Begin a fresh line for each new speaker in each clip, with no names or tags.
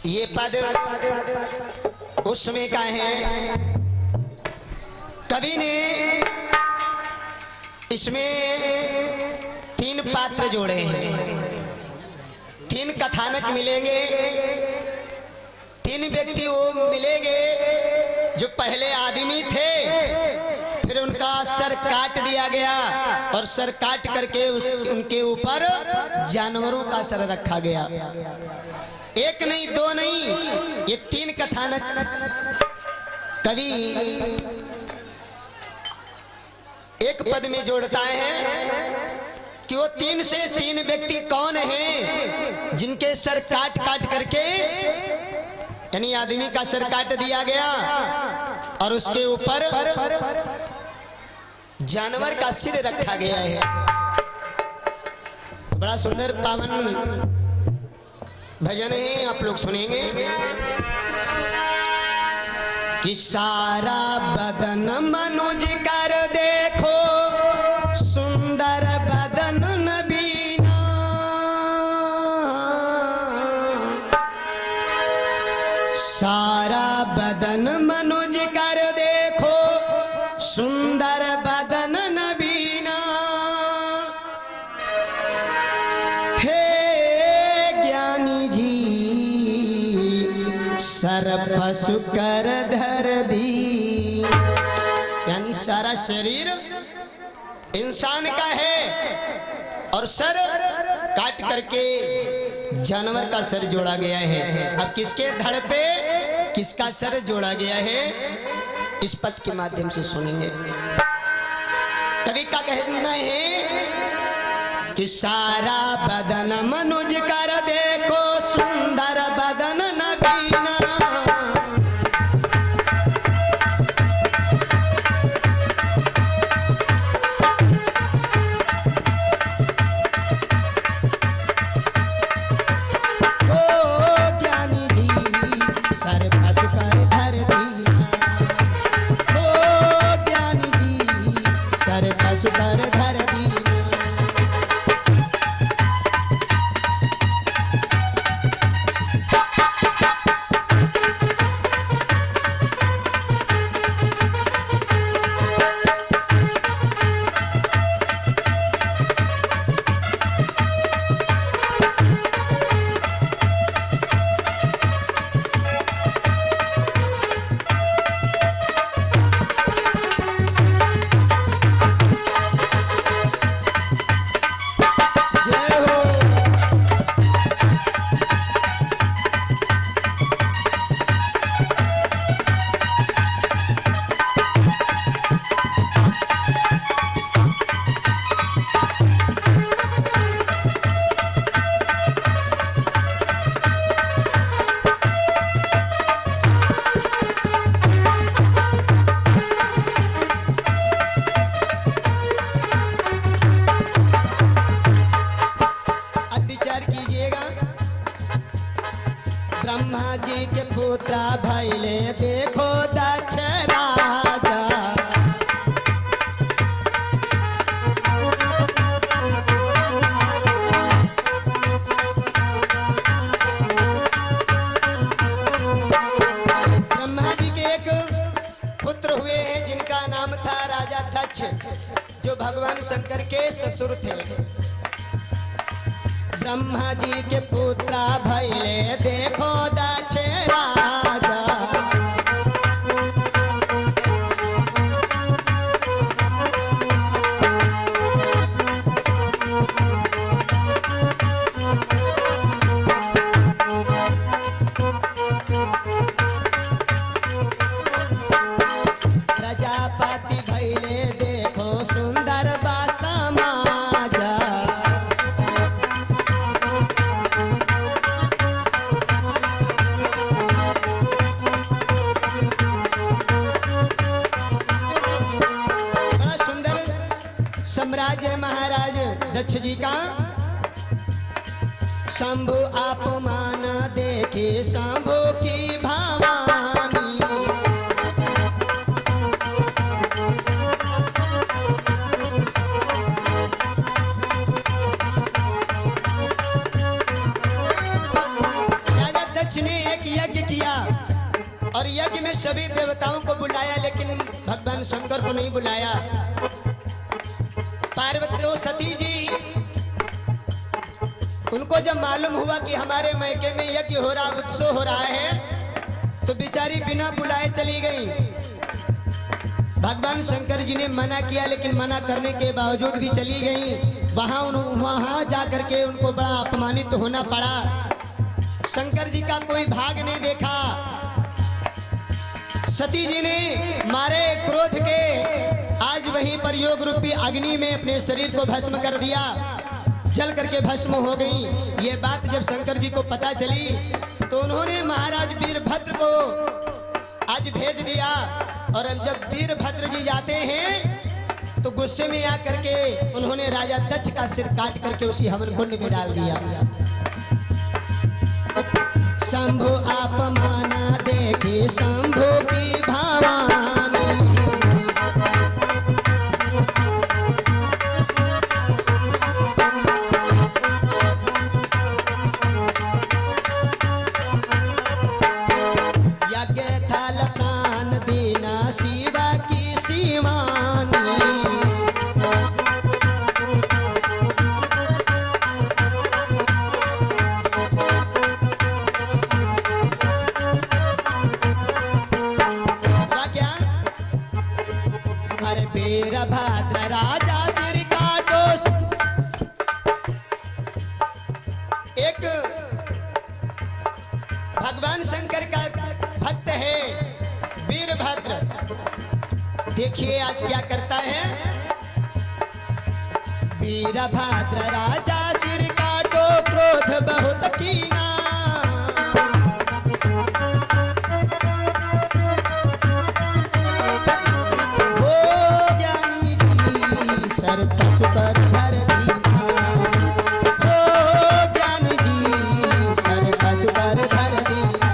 ये पद उस समय का है। कवि ने इसमें तीन पात्र जोड़े हैं, तीन कथानक मिलेंगे, तीन व्यक्ति वो मिलेंगे जो पहले आदमी थे, फिर उनका सर काट दिया गया और सर काट करके उनके ऊपर जानवरों का सर रखा गया। एक नहीं, दो नहीं, ये तीन कथानक कवि एक पद में जोड़ता है कि वो तीन से तीन व्यक्ति कौन हैं जिनके सर काट काट करके, यानी आदमी का सर काट दिया गया और उसके ऊपर जानवर का सिर रखा गया है। बड़ा सुंदर पावन भजन है, आप लोग सुनेंगे कि सारा बदन मनुज कर देखो, सुंदर बदन नबीना, सारा बदन मनुज कर देखो, सुंदर बदन नबीना, हे ज्ञानी जी सर पशु कर धर दी। यानी सारा शरीर इंसान का है और सर काट करके जानवर का सर जोड़ा गया है। अब किसके धड़ पे किसका सर जोड़ा गया है, इस पद के माध्यम से सुनेंगे। कवि का कह देना है कि सारा बदन मनुज कर देखो, सुंदर बदन नबीना, ब्रह्मा जी के पुत्रा भैले देखो दक्ष राजा, ब्रह्मा जी के एक पुत्र हुए हैं जिनका नाम था राजा दक्ष, जो भगवान शंकर के ससुर थे। ब्रह्मा जी के पुत्रा भैले देखो दक्ष राजा, प्रजापति भैले देखो सुंदर समाजा, साम्राज्य महाराज दक्ष जी का। शंभु अपमान देखे शंभु की भवानी, राजा दक्ष दक्ष ने एक यज्ञ किया और यज्ञ में सभी देवताओं को बुलाया, लेकिन भगवान शंकर को नहीं बुलाया। पार्वती और सती जी, उनको जब मालूम हुआ कि हमारे मैके में यज्ञ हो रहा, उत्सव हो रहा है, तो बेचारी बिना बुलाए चली गई। भगवान शंकर जी ने मना किया, लेकिन मना करने के बावजूद भी चली गई। वहां जाकर के उनको बड़ा अपमानित होना पड़ा। शंकर जी का कोई भाग नहीं देखा। सती जी ने मारे क्रोध के आज वहीं पर योग रूपी अग्नि में अपने शरीर को भस्म कर दिया, जल करके भस्म हो गई। ये बात जब शंकर जी को पता चली तो उन्होंने महाराज वीरभद्र को आज भेज दिया। और अब जब वीरभद्र जी जाते हैं तो गुस्से में आकर के उन्होंने राजा दक्ष का सिर काट करके उसी हवन कुंड में डाल दिया। शंभु आप माना देखे शंभु की भवानी, यज्ञ थल प्राण दीना शिवा की शिवानी। वीरभद्र राजा सिर काटो। एक भगवान शंकर का भक्त है वीरभद्र, देखिए आज क्या करता है। वीरभद्र राजा सिर काटो क्रोध बहुत कीना, पशु पर धर दीना। ओ ज्ञान जी सर पशु पर धर दीना।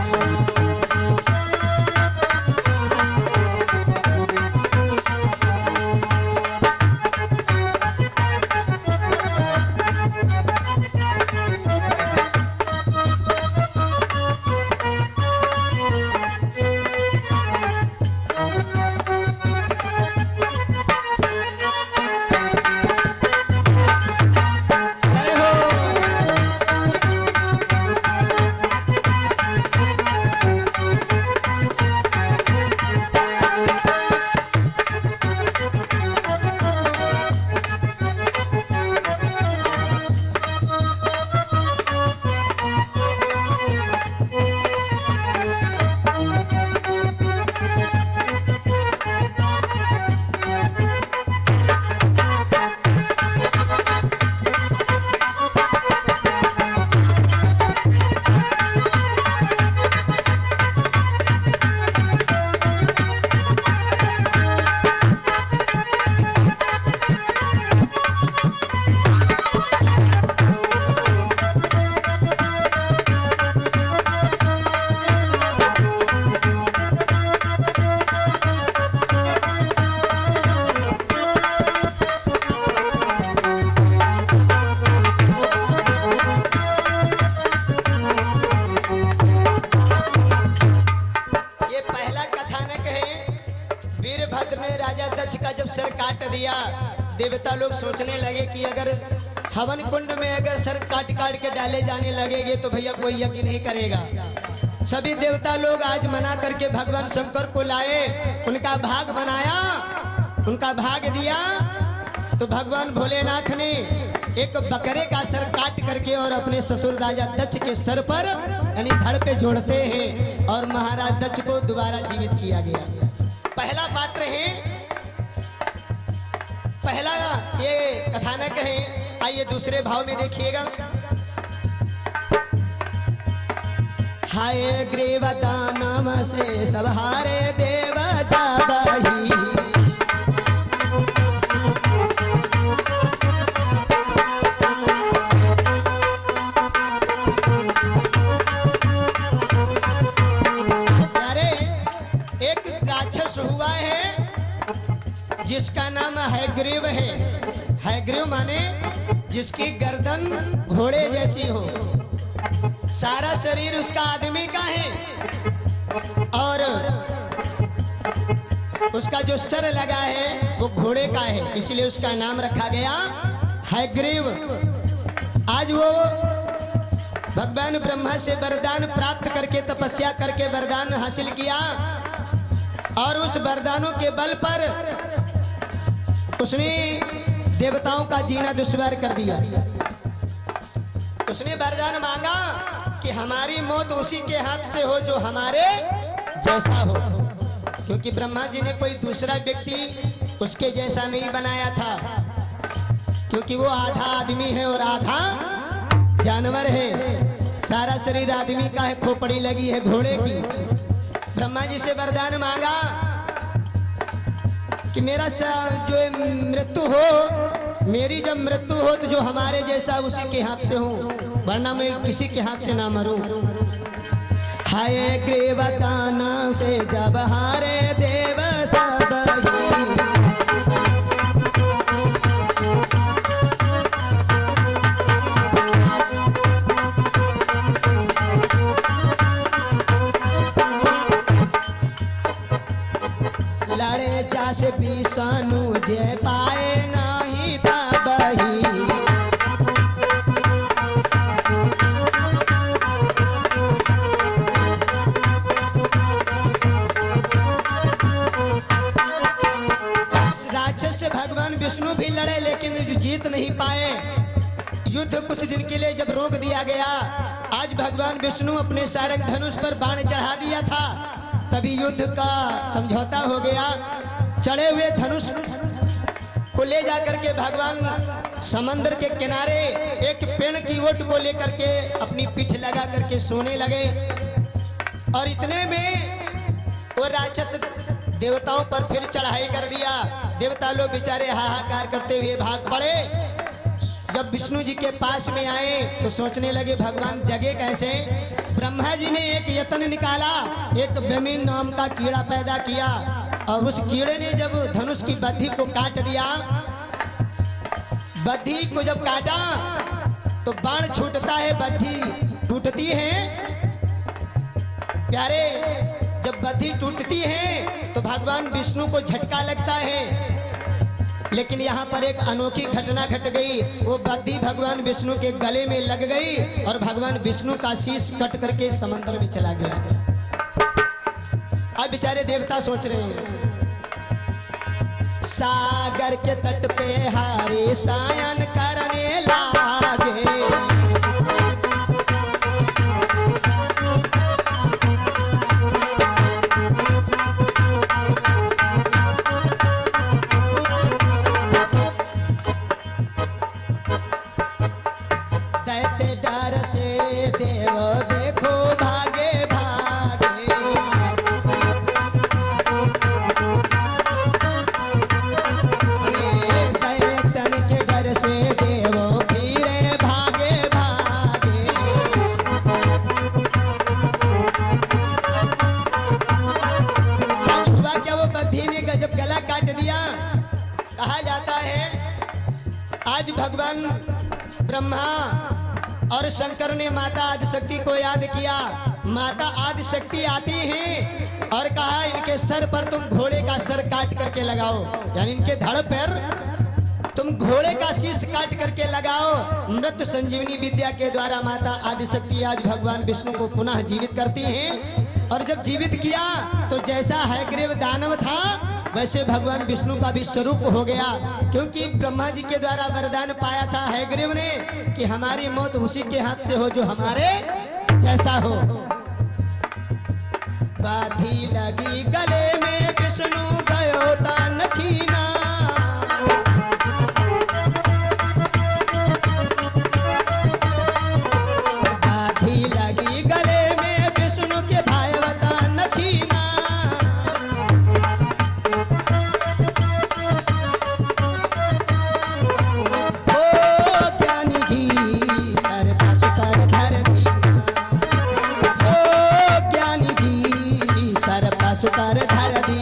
दिया। देवता लोग सोचने लगे कि अगर हवन कुंड में अगर सर काट काट के डाले जाने लगेंगे तो भैया कोई यज्ञ नहीं करेगा। सभी देवता लोग आज मना करके भगवान शंकर को लाए, उनका भाग बनाया, उनका भाग दिया। तो भगवान भोलेनाथ ने एक बकरे का सर काट करके और अपने ससुर राजा दक्ष के सर पर यानी धड़ पे जोड़ते हैं और महाराज दक्ष को दोबारा जीवित किया गया। पहला पात्र है, पहला ये कथानक है। आइए दूसरे भाव में देखिएगा। हाय ग्रीवता नाम से सब हारे देवता बही, अरे एक राक्षस हुआ है जिसका नाम हैग्रीव है। हैग्रीव माने जिसकी गर्दन घोड़े जैसी हो, सारा शरीर उसका आदमी का है और उसका जो सर लगा है वो घोड़े का है, इसलिए उसका नाम रखा गया हयग्रीव। आज वो भगवान ब्रह्मा से वरदान प्राप्त करके तपस्या करके वरदान हासिल किया और उस वरदानों के बल पर उसने देवताओं का जीना दुश्वार कर दिया। उसने वरदान मांगा कि हमारी मौत उसी के हाथ से हो जो हमारे जैसा हो, क्योंकि ब्रह्मा जी ने कोई दूसरा व्यक्ति उसके जैसा नहीं बनाया था, क्योंकि वो आधा आदमी है और आधा जानवर है। सारा शरीर आदमी का है, खोपड़ी लगी है घोड़े की। ब्रह्मा जी से वरदान मांगा कि मेरा जो मृत्यु हो, मेरी जब मृत्यु हो तो जो हमारे जैसा उसी के हाथ से हो, वरना मैं किसी के हाथ से ना मरूं। हाय ग्रीवताना से जब हारे देव सब ही, लड़े जासे विष्णु जे पाए नहीं तब ही। राक्षस से भगवान विष्णु भी लड़े लेकिन जीत नहीं पाए। युद्ध कुछ दिन के लिए जब रोक दिया गया, आज भगवान विष्णु अपने सारंग धनुष पर बाण चढ़ा दिया था, तभी युद्ध का समझौता हो गया। चढ़े हुए धनुष को ले जाकर के भगवान समंदर के किनारे एक पेड़ की ओट को लेकर के अपनी पीठ लगा करके सोने लगे और इतने में वो राक्षस देवताओं पर फिर चढ़ाई कर दिया। देवता लोग बेचारे हाहाकार करते हुए भाग पड़े। जब विष्णु जी के पास में आए तो सोचने लगे भगवान जगे कैसे। ब्रह्मा जी ने एक यत्न निकाला, एक बेमीन नाम का कीड़ा पैदा किया और उस कीड़े ने जब धनुष की बद्धी को काट दिया, बद्धी को जब काटा तो बाण छूटता है, बद्धी टूटती है। प्यारे, जब बद्धी टूटती है तो भगवान विष्णु को झटका लगता है, लेकिन यहाँ पर एक अनोखी घटना घट गई। वो बद्धी भगवान विष्णु के गले में लग गई और भगवान विष्णु का शीश कट करके समंदर में चला गया। अब बेचारे देवता सोच रहे हैं, सागर के तट पे हारे सायन करने लागे, दैत्य डर से देव देखो भागे भागे, दैत्यन के डर से देव फिरे भागे भागे। आज हुआ क्या, वो बद्धी ने गजब गला काट दिया। कहा जाता है आज भगवान ब्रह्मा और शंकर ने माता आदिशक्ति को याद किया। माता आदिशक्ति आती हैं और कहा इनके सर पर तुम घोड़े का सर काट करके लगाओ, यानी इनके धड़ पर तुम घोड़े का शीश काट करके लगाओ। मृत संजीवनी विद्या के द्वारा माता आदिशक्ति आज भगवान विष्णु को पुनः जीवित करती हैं और जब जीवित किया तो जैसा हयग्रीव दानव था वैसे भगवान विष्णु का भी स्वरूप हो गया, क्योंकि ब्रह्मा जी के द्वारा वरदान पाया था हयग्रीव ने कि हमारी मौत उसी के हाथ से हो जो हमारे जैसा हो। बाधी लगी गले में विष्णु गयो तान खीना, बाधी लगी गले में विष्णु के भाईवता नखीना। सुकर धर दी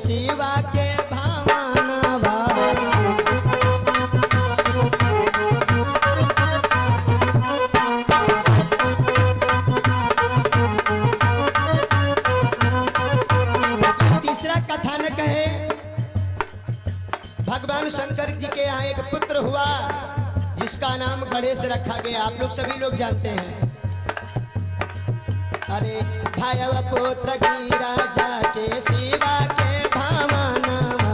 शिवा के भावनावा। तीसरा कथानक है, भगवान शंकर जी के यहाँ एक पुत्र हुआ जिसका नाम गणेश रखा गया। आप लोग सभी लोग जानते हैं। अरे भायव पुत्र की राजा के शिवा के भावनावा।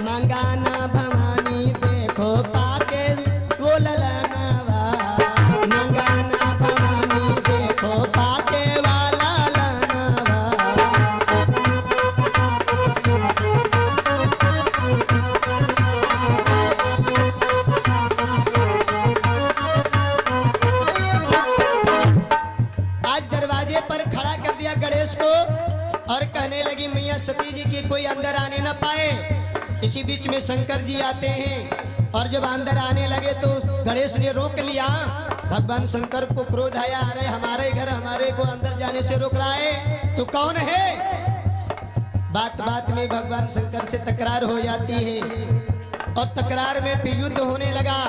मंगाना भवानी देखो पाके वो ललनावा। मंगाना भवानी देखो पाके वाला ललनावा। आज दरवाजे पर खड़ा कर दिया गणेश को और कहने लगी मैया सती जी की कोई अंदर आने ना पाए। इसी बीच में शंकर जी आते हैं और जब अंदर आने लगे तो गणेश ने रोक लिया। भगवान शंकर को क्रोध आया, अरे हमारे घर हमारे को अंदर जाने से रोक रहा है, तू कौन है? बात बात में भगवान शंकर से तकरार हो जाती है और तकरार में फिर युद्ध होने लगा।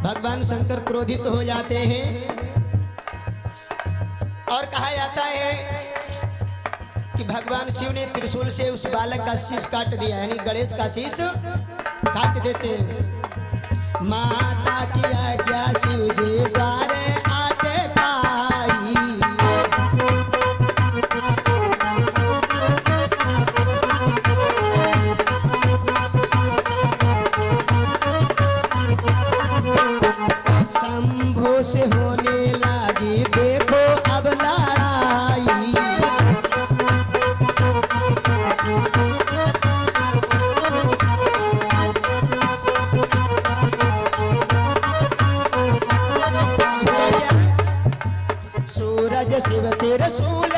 भगवान शंकर क्रोधित हो जाते हैं और कहा जाता है कि भगवान शिव ने त्रिशूल से उस बालक का शीश काट दिया, यानी गणेश का शीश काट देते हैं। माता की आज्ञा शिव जी द्वारे आटे खाई। शंभू से होने लगी देखो अब लड़ाई। सूरज शिव त्रिशूल